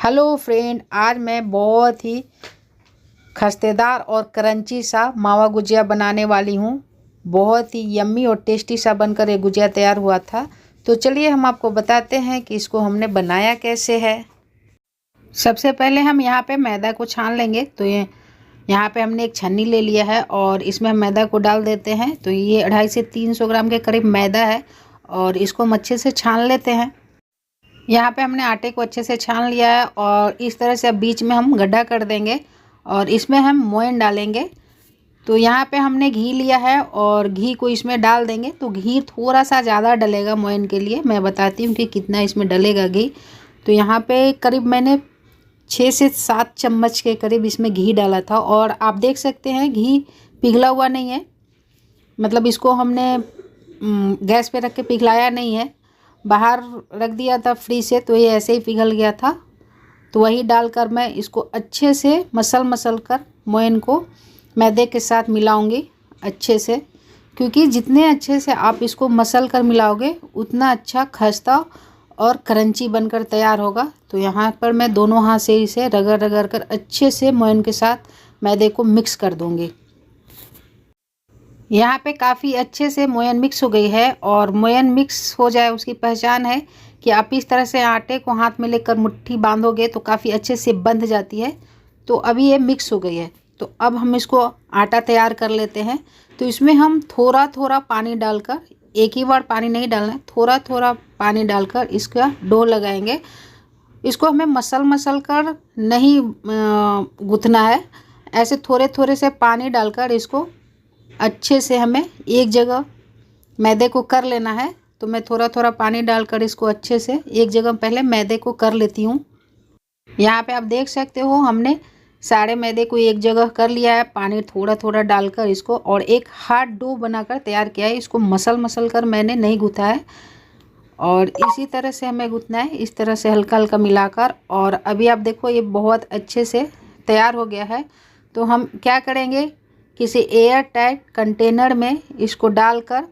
Hello friend, आज मैं बहुत ही खस्तेदार और क्रंची सा मावा गुजिया बनाने वाली हूँ। बहुत ही यम्मी और टेस्टी सा बनकर ये गुजिया तैयार हुआ था। तो चलिए हम आपको बताते हैं कि इसको हमने बनाया कैसे है। सबसे पहले हम यहाँ पे मैदा को छान लेंगे। तो ये यहाँ पे हमने एक छन्नी ले लिया है और इसमें हम मैदा को डाल देते हैं। तो ये 250 से 300 ग्राम के करीब मैदा है और इसको हम अच्छे से छान लेते हैं। यहाँ पे हमने आटे को अच्छे से छान लिया है और इस तरह से अब बीच में हम गड्ढा कर देंगे और इसमें हम मोयन डालेंगे। तो यहाँ पे हमने घी लिया है और घी को इसमें डाल देंगे। तो घी थोड़ा सा ज़्यादा डलेगा मोयन के लिए। मैं बताती हूँ कि कितना इसमें डलेगा घी। तो यहाँ पे करीब मैंने 6 से 7 चम्मच के करीब इसमें घी डाला था और आप देख सकते हैं घी पिघला हुआ नहीं है। मतलब इसको हमने गैस पे रख के पिघलाया नहीं है, बाहर रख दिया था फ्रिज से, तो ये ऐसे ही पिघल गया था। तो वही डालकर मैं इसको अच्छे से मसल कर मोयन को मैदे के साथ मिलाऊंगी अच्छे से, क्योंकि जितने अच्छे से आप इसको मसल कर मिलाओगे उतना अच्छा खस्ता और क्रंची बनकर तैयार होगा। तो यहाँ पर मैं दोनों हाथ से इसे रगड़ रगड़ कर अच्छे से मोयन के साथ मैदे को मिक्स कर दूँगी। यहाँ पे काफ़ी अच्छे से मोयन मिक्स हो गई है और मोयन मिक्स हो जाए उसकी पहचान है कि आप इस तरह से आटे को हाथ में लेकर मुट्ठी बांधोगे तो काफ़ी अच्छे से बंध जाती है। तो अभी ये मिक्स हो गई है। तो अब हम इसको आटा तैयार कर लेते हैं। तो इसमें हम थोड़ा थोड़ा पानी डालकर, एक ही बार पानी नहीं डालना है, थोड़ा थोड़ा पानी डालकर इसका डो लगाएंगे। इसको हमें मसल कर नहीं गूँथना है, ऐसे थोड़े थोड़े से पानी डालकर इसको अच्छे से हमें एक जगह मैदे को कर लेना है। तो मैं थोड़ा थोड़ा पानी डालकर इसको अच्छे से एक जगह पहले मैदे को कर लेती हूँ। यहाँ पे आप देख सकते हो हमने सारे मैदे को एक जगह कर लिया है, पानी थोड़ा थोड़ा डालकर इसको, और एक हार्ड डो बनाकर तैयार किया है। इसको मसल कर मैंने नहीं गूँथा है और इसी तरह से हमें गूँथना है, इस तरह से हल्का हल्का मिलाकर। और अभी आप देखो ये बहुत अच्छे से तैयार हो गया है। तो हम क्या करेंगे, किसी एयर टाइट कंटेनर में इसको डालकर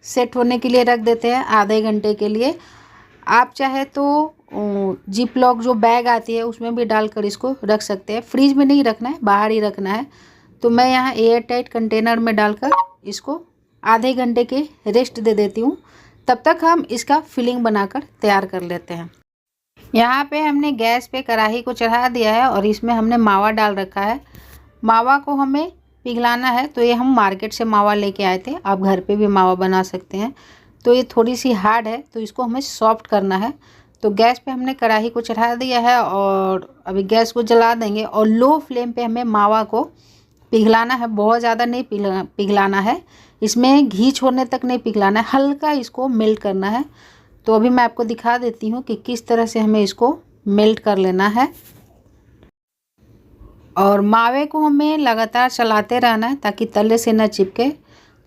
सेट होने के लिए रख देते हैं आधे घंटे के लिए। आप चाहे तो जिप लॉक जो बैग आती है उसमें भी डालकर इसको रख सकते हैं। फ्रिज में नहीं रखना है, बाहर ही रखना है। तो मैं यहाँ एयर टाइट कंटेनर में डालकर इसको आधे घंटे के रेस्ट दे देती हूँ। तब तक हम इसका फिलिंग बनाकर तैयार कर लेते हैं। यहाँ पे हमने गैस पे कढ़ाई को चढ़ा दिया है और इसमें हमने मावा डाल रखा है। मावा को हमें पिघलाना है। तो ये हम मार्केट से मावा लेके आए थे, आप घर पे भी मावा बना सकते हैं। तो ये थोड़ी सी हार्ड है, तो इसको हमें सॉफ्ट करना है। तो गैस पे हमने कढ़ाई को चढ़ा दिया है और अभी गैस को जला देंगे और लो फ्लेम पे हमें मावा को पिघलाना है। बहुत ज़्यादा नहीं पिघलाना है, इसमें घी छोड़ने तक नहीं पिघलाना है, हल्का इसको मेल्ट करना है। तो अभी मैं आपको दिखा देती हूँ कि किस तरह से हमें इसको मेल्ट कर लेना है। और मावे को हमें लगातार चलाते रहना है ताकि तले से न चिपके।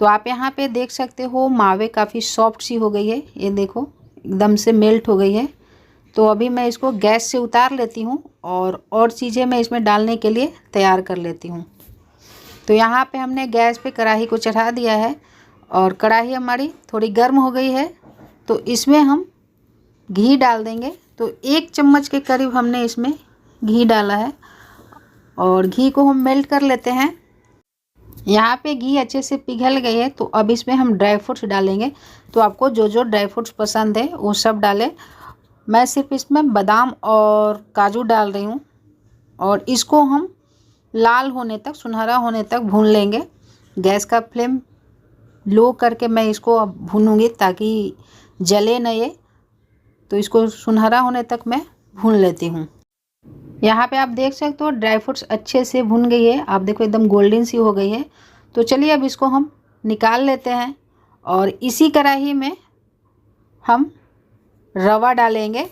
तो आप यहाँ पे देख सकते हो मावे काफ़ी सॉफ्ट सी हो गई है, ये देखो एकदम से मेल्ट हो गई है। तो अभी मैं इसको गैस से उतार लेती हूँ और चीज़ें मैं इसमें डालने के लिए तैयार कर लेती हूँ। तो यहाँ पे हमने गैस पे कढ़ाई को चढ़ा दिया है और कढ़ाई हमारी थोड़ी गर्म हो गई है। तो इसमें हम घी डाल देंगे। तो 1 चम्मच के करीब हमने इसमें घी डाला है और घी को हम मेल्ट कर लेते हैं। यहाँ पे घी अच्छे से पिघल गई है। तो अब इसमें हम ड्राई फ्रूट्स डालेंगे। तो आपको जो जो ड्राई फ्रूट्स पसंद है वो सब डालें। मैं सिर्फ इसमें बादाम और काजू डाल रही हूँ और इसको हम लाल होने तक, सुनहरा होने तक भून लेंगे। गैस का फ्लेम लो करके मैं इसको अब भूनूंगी ताकि जले न ये। तो इसको सुनहरा होने तक मैं भून लेती हूँ। यहाँ पे आप देख सकते हो ड्राई फ्रूट्स अच्छे से भुन गई है, आप देखो एकदम गोल्डन सी हो गई है। तो चलिए अब इसको हम निकाल लेते हैं और इसी कढ़ाई में हम रवा डालेंगे।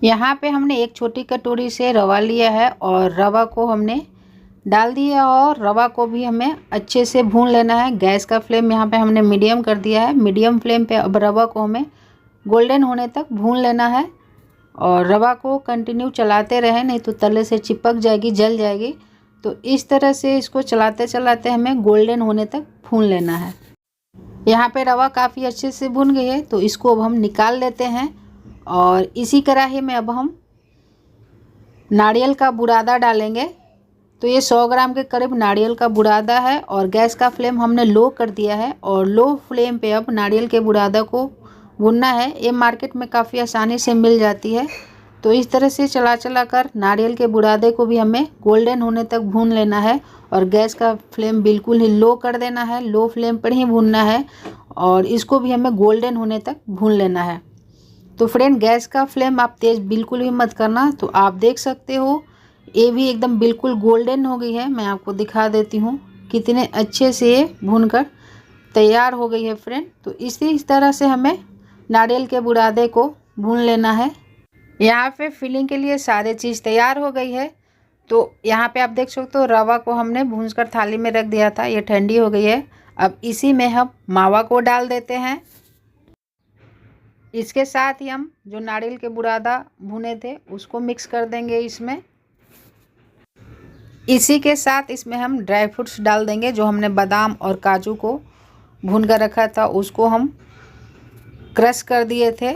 यहाँ पे हमने एक छोटी कटोरी से रवा लिया है और रवा को हमने डाल दिया और रवा को भी हमें अच्छे से भून लेना है। गैस का फ्लेम यहाँ पे हमने मीडियम कर दिया है। मीडियम फ्लेम पे अब रवा को हमें गोल्डन होने तक भून लेना है और रवा को कंटिन्यू चलाते रहें, नहीं तो तले से चिपक जाएगी, जल जाएगी। तो इस तरह से इसको चलाते चलाते हमें गोल्डन होने तक भून लेना है। यहाँ पे रवा काफ़ी अच्छे से भुन गई है। तो इसको अब हम निकाल लेते हैं और इसी कढ़ाई में अब हम नारियल का बुरादा डालेंगे। तो ये 100 ग्राम के करीब नारियल का बुरादा है और गैस का फ्लेम हमने लो कर दिया है और लो फ्लेम पे अब नारियल के बुरादा को भूनना है। ये मार्केट में काफ़ी आसानी से मिल जाती है। तो इस तरह से चला चला कर नारियल के बुरादे को भी हमें गोल्डन होने तक भून लेना है और गैस का फ्लेम बिल्कुल ही लो कर देना है। लो फ्लेम पर ही भूनना है और इसको भी हमें गोल्डन होने तक भून लेना है। तो फ्रेंड, गैस का फ्लेम आप तेज़ बिल्कुल भी मत करना। तो आप देख सकते हो ये भी एकदम बिल्कुल गोल्डन हो गई है। मैं आपको दिखा देती हूँ कितने अच्छे से ये भूनकर तैयार हो गई है फ्रेंड। तो इसी तरह से हमें नारियल के बुरादे को भून लेना है। यहाँ पे फिलिंग के लिए सारी चीज़ तैयार हो गई है। तो यहाँ पे आप देख सकते हो रवा को हमने भूनकर थाली में रख दिया था, ये ठंडी हो गई है। अब इसी में हम मावा को डाल देते हैं। इसके साथ ही हम जो नारियल के बुरादा भुने थे उसको मिक्स कर देंगे इसमें। इसी के साथ इसमें हम ड्राई फ्रूट्स डाल देंगे। जो हमने बादाम और काजू को भून कर रखा था उसको हम क्रश कर दिए थे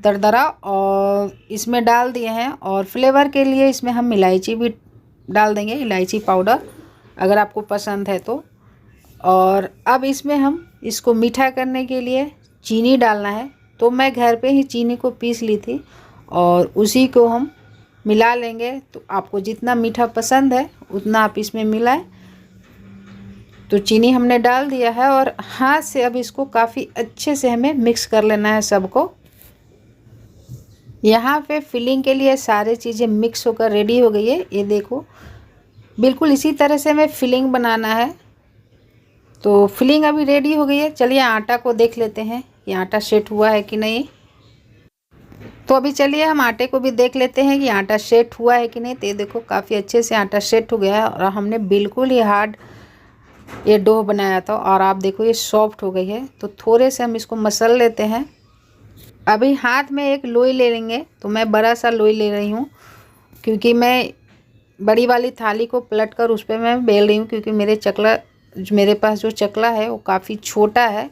दरदरा और इसमें डाल दिए हैं। और फ्लेवर के लिए इसमें हम इलायची भी डाल देंगे, इलायची पाउडर अगर आपको पसंद है तो। और अब इसमें हम इसको मीठा करने के लिए चीनी डालना है। तो मैं घर पे ही चीनी को पीस ली थी और उसी को हम मिला लेंगे। तो आपको जितना मीठा पसंद है उतना आप इसमें मिलाएं। तो चीनी हमने डाल दिया है और हाथ से अब इसको काफ़ी अच्छे से हमें मिक्स कर लेना है सबको। यहाँ पे फिलिंग के लिए सारी चीज़ें मिक्स होकर रेडी हो गई है। ये देखो बिल्कुल इसी तरह से हमें फिलिंग बनाना है। तो फिलिंग अभी रेडी हो गई है। चलिए आटा को देख लेते हैं कि आटा सेट हुआ है कि नहीं। तो अभी चलिए हम आटे को भी देख लेते हैं कि आटा सेट हुआ है कि नहीं। तो ये देखो काफ़ी अच्छे से आटा सेट हो गया है और हमने बिल्कुल ही हार्ड ये डो बनाया था और आप देखो ये सॉफ्ट हो गई है। तो थोड़े से हम इसको मसल लेते हैं। अभी हाथ में एक लोई ले लेंगे। तो मैं बड़ा सा लोई ले रही हूँ क्योंकि मैं बड़ी वाली थाली को पलट कर उस पर मैं बेल रही हूँ, क्योंकि मेरे पास जो चकला है वो काफ़ी छोटा है।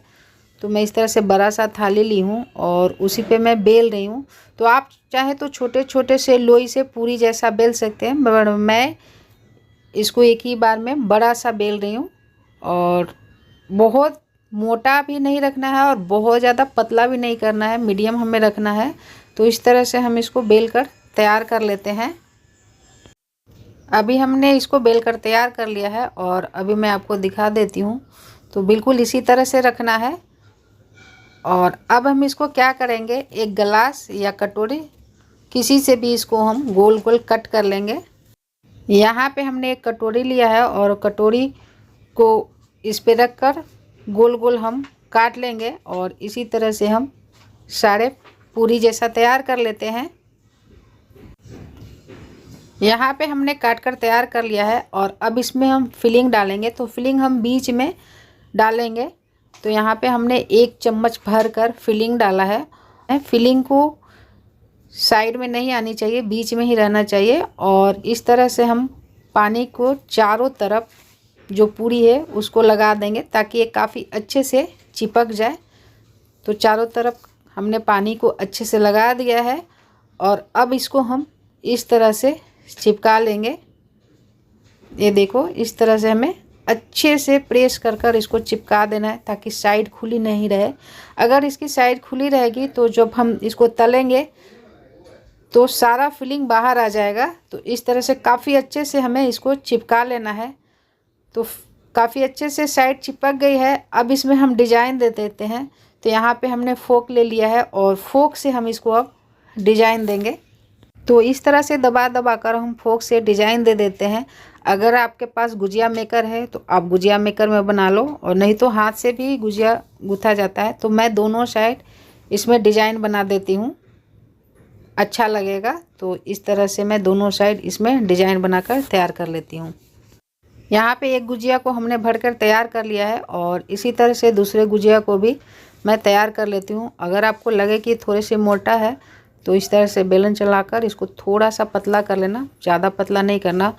तो मैं इस तरह से बड़ा सा थाली ली हूँ और उसी पे मैं बेल रही हूँ। तो आप चाहे तो छोटे छोटे से लोई से पूरी जैसा बेल सकते हैं, मगर मैं इसको एक ही बार में बड़ा सा बेल रही हूँ। और बहुत मोटा भी नहीं रखना है और बहुत ज़्यादा पतला भी नहीं करना है, मीडियम हमें रखना है। तो इस तरह से हम इसको बेल कर तैयार कर लेते हैं। अभी हमने इसको बेल कर तैयार कर लिया है और अभी मैं आपको दिखा देती हूँ। तो बिल्कुल इसी तरह से रखना है। और अब हम इसको क्या करेंगे, एक गिलास या कटोरी किसी से भी इसको हम गोल गोल कट कर लेंगे। यहाँ पे हमने एक कटोरी लिया है और कटोरी को इस पे रख कर गोल गोल हम काट लेंगे और इसी तरह से हम सारे पूरी जैसा तैयार कर लेते हैं। यहाँ पे हमने काट कर तैयार कर लिया है और अब इसमें हम फिलिंग डालेंगे। तो फिलिंग हम बीच में डालेंगे। तो यहाँ पे हमने 1 चम्मच भर कर फिलिंग डाला है। फिलिंग को साइड में नहीं आनी चाहिए, बीच में ही रहना चाहिए। और इस तरह से हम पानी को चारों तरफ जो पूरी है उसको लगा देंगे ताकि ये काफ़ी अच्छे से चिपक जाए। तो चारों तरफ हमने पानी को अच्छे से लगा दिया है और अब इसको हम इस तरह से चिपका लेंगे। ये देखो इस तरह से हमें अच्छे से प्रेस कर कर इसको चिपका देना है ताकि साइड खुली नहीं रहे। अगर इसकी साइड खुली रहेगी तो जब हम इसको तलेंगे तो सारा फिलिंग बाहर आ जाएगा। तो इस तरह से काफ़ी अच्छे से हमें इसको चिपका लेना है। तो काफ़ी अच्छे से साइड चिपक गई है। अब इसमें हम डिज़ाइन दे देते हैं। तो यहाँ पे हमने फोक ले लिया है और फोक से हम इसको अब डिज़ाइन देंगे। तो इस तरह से दबा दबा कर हम फोक से डिज़ाइन दे देते हैं। अगर आपके पास गुजिया मेकर है तो आप गुजिया मेकर में बना लो और नहीं तो हाथ से भी गुजिया गूँथा जाता है। तो मैं दोनों साइड इसमें डिज़ाइन बना देती हूँ, अच्छा लगेगा। तो इस तरह से मैं दोनों साइड इसमें डिज़ाइन बनाकर तैयार कर लेती हूँ। यहाँ पे एक गुजिया को हमने भरकर तैयार कर लिया है और इसी तरह से दूसरे गुजिया को भी मैं तैयार कर लेती हूँ। अगर आपको लगे कि थोड़े से मोटा है तो इस तरह से बेलन चलाकर इसको थोड़ा सा पतला कर लेना, ज़्यादा पतला नहीं करना।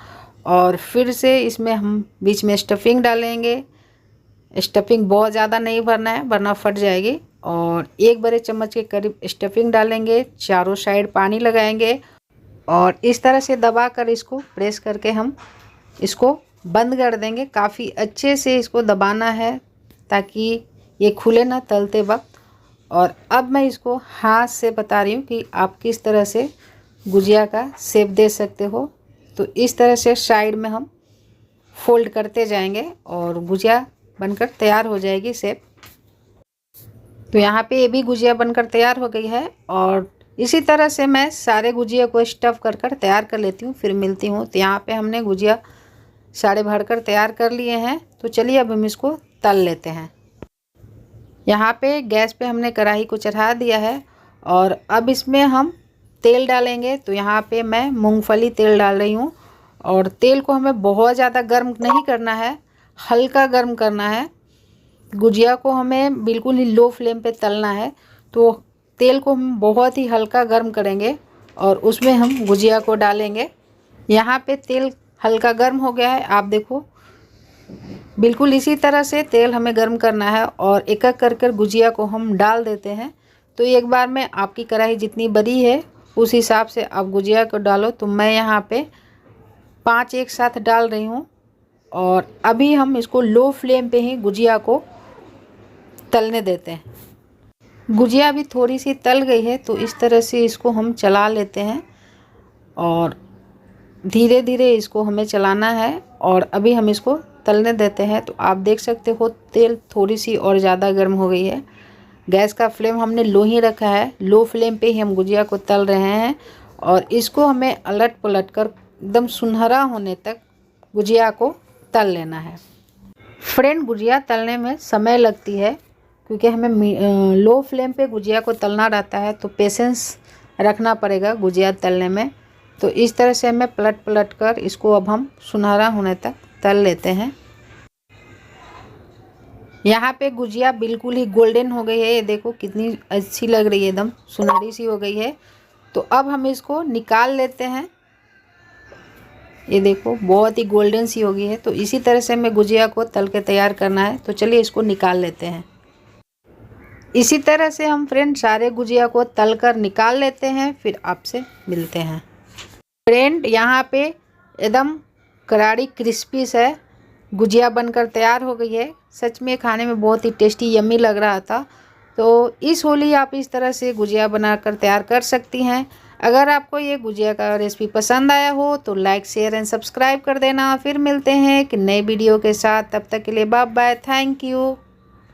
और फिर से इसमें हम बीच में स्टफिंग डालेंगे। स्टफिंग बहुत ज़्यादा नहीं भरना है वरना फट जाएगी। और 1 बड़े चम्मच के करीब स्टफिंग डालेंगे। चारों साइड पानी लगाएंगे और इस तरह से दबा कर इसको प्रेस करके हम इसको बंद कर देंगे। काफ़ी अच्छे से इसको दबाना है ताकि ये खुले ना तलते वक्त। और अब मैं इसको हाथ से बता रही हूँ कि आप किस तरह से गुजिया का शेप दे सकते हो। तो इस तरह से साइड में हम फोल्ड करते जाएंगे और गुजिया बनकर तैयार हो जाएगी शेप। तो यहाँ पे ये भी गुजिया बनकर तैयार हो गई है और इसी तरह से मैं सारे गुजिया को स्टफ़ कर कर तैयार कर लेती हूँ, फिर मिलती हूँ। तो यहाँ पे हमने गुजिया सारे भरकर तैयार कर लिए हैं। तो चलिए अब हम इसको तल लेते हैं। यहाँ पे गैस पे हमने कढ़ाई को चढ़ा दिया है और अब इसमें हम तेल डालेंगे। तो यहाँ पे मैं मूंगफली तेल डाल रही हूँ और तेल को हमें बहुत ज़्यादा गर्म नहीं करना है, हल्का गर्म करना है। गुजिया को हमें बिल्कुल ही लो फ्लेम पे तलना है। तो तेल को हम बहुत ही हल्का गर्म करेंगे और उसमें हम गुजिया को डालेंगे। यहाँ पे तेल हल्का गर्म हो गया है, आप देखो बिल्कुल इसी तरह से तेल हमें गर्म करना है और एक एक कर कर गुजिया को हम डाल देते हैं। तो एक बार में आपकी कढ़ाई जितनी बड़ी है उस हिसाब से आप गुजिया को डालो। तो मैं यहाँ पे 5 एक साथ डाल रही हूँ और अभी हम इसको लो फ्लेम पे ही गुजिया को तलने देते हैं। गुजिया अभी थोड़ी सी तल गई है तो इस तरह से इसको हम चला लेते हैं और धीरे धीरे इसको हमें चलाना है और अभी हम इसको तलने देते हैं। तो आप देख सकते हो तेल थोड़ी सी और ज़्यादा गर्म हो गई है। गैस का फ्लेम हमने लो ही रखा है, लो फ्लेम पे ही हम गुजिया को तल रहे हैं और इसको हमें अलट पलट कर एकदम सुनहरा होने तक गुजिया को तल लेना है। फ्रेंड, गुजिया तलने में समय लगती है क्योंकि हमें लो फ्लेम पे गुजिया को तलना रहता है। तो पेशेंस रखना पड़ेगा गुजिया तलने में। तो इस तरह से हमें पलट पलट कर इसको अब हम सुनहरा होने तक तल लेते हैं। यहाँ पे गुजिया बिल्कुल ही गोल्डन हो गई है, ये देखो कितनी अच्छी लग रही है, एकदम सुनहरी सी हो गई है। तो अब हम इसको निकाल लेते हैं। ये देखो बहुत ही गोल्डन सी हो गई है। तो इसी तरह से हमें गुजिया को तल के तैयार करना है। तो चलिए इसको निकाल लेते हैं। इसी तरह से हम फ्रेंड सारे गुजिया को तल कर निकाल लेते हैं, फिर आपसे मिलते हैं। फ्रेंड, यहाँ पे एकदम करारी क्रिस्पी से गुजिया बनकर तैयार हो गई है। सच में खाने में बहुत ही टेस्टी यम्मी लग रहा था। तो इस होली आप इस तरह से गुजिया बनाकर तैयार कर सकती हैं। अगर आपको ये गुजिया का रेसिपी पसंद आया हो तो लाइक शेयर एंड सब्सक्राइब कर देना। फिर मिलते हैं एक नए वीडियो के साथ, तब तक के लिए बाय बाय, थैंक यू।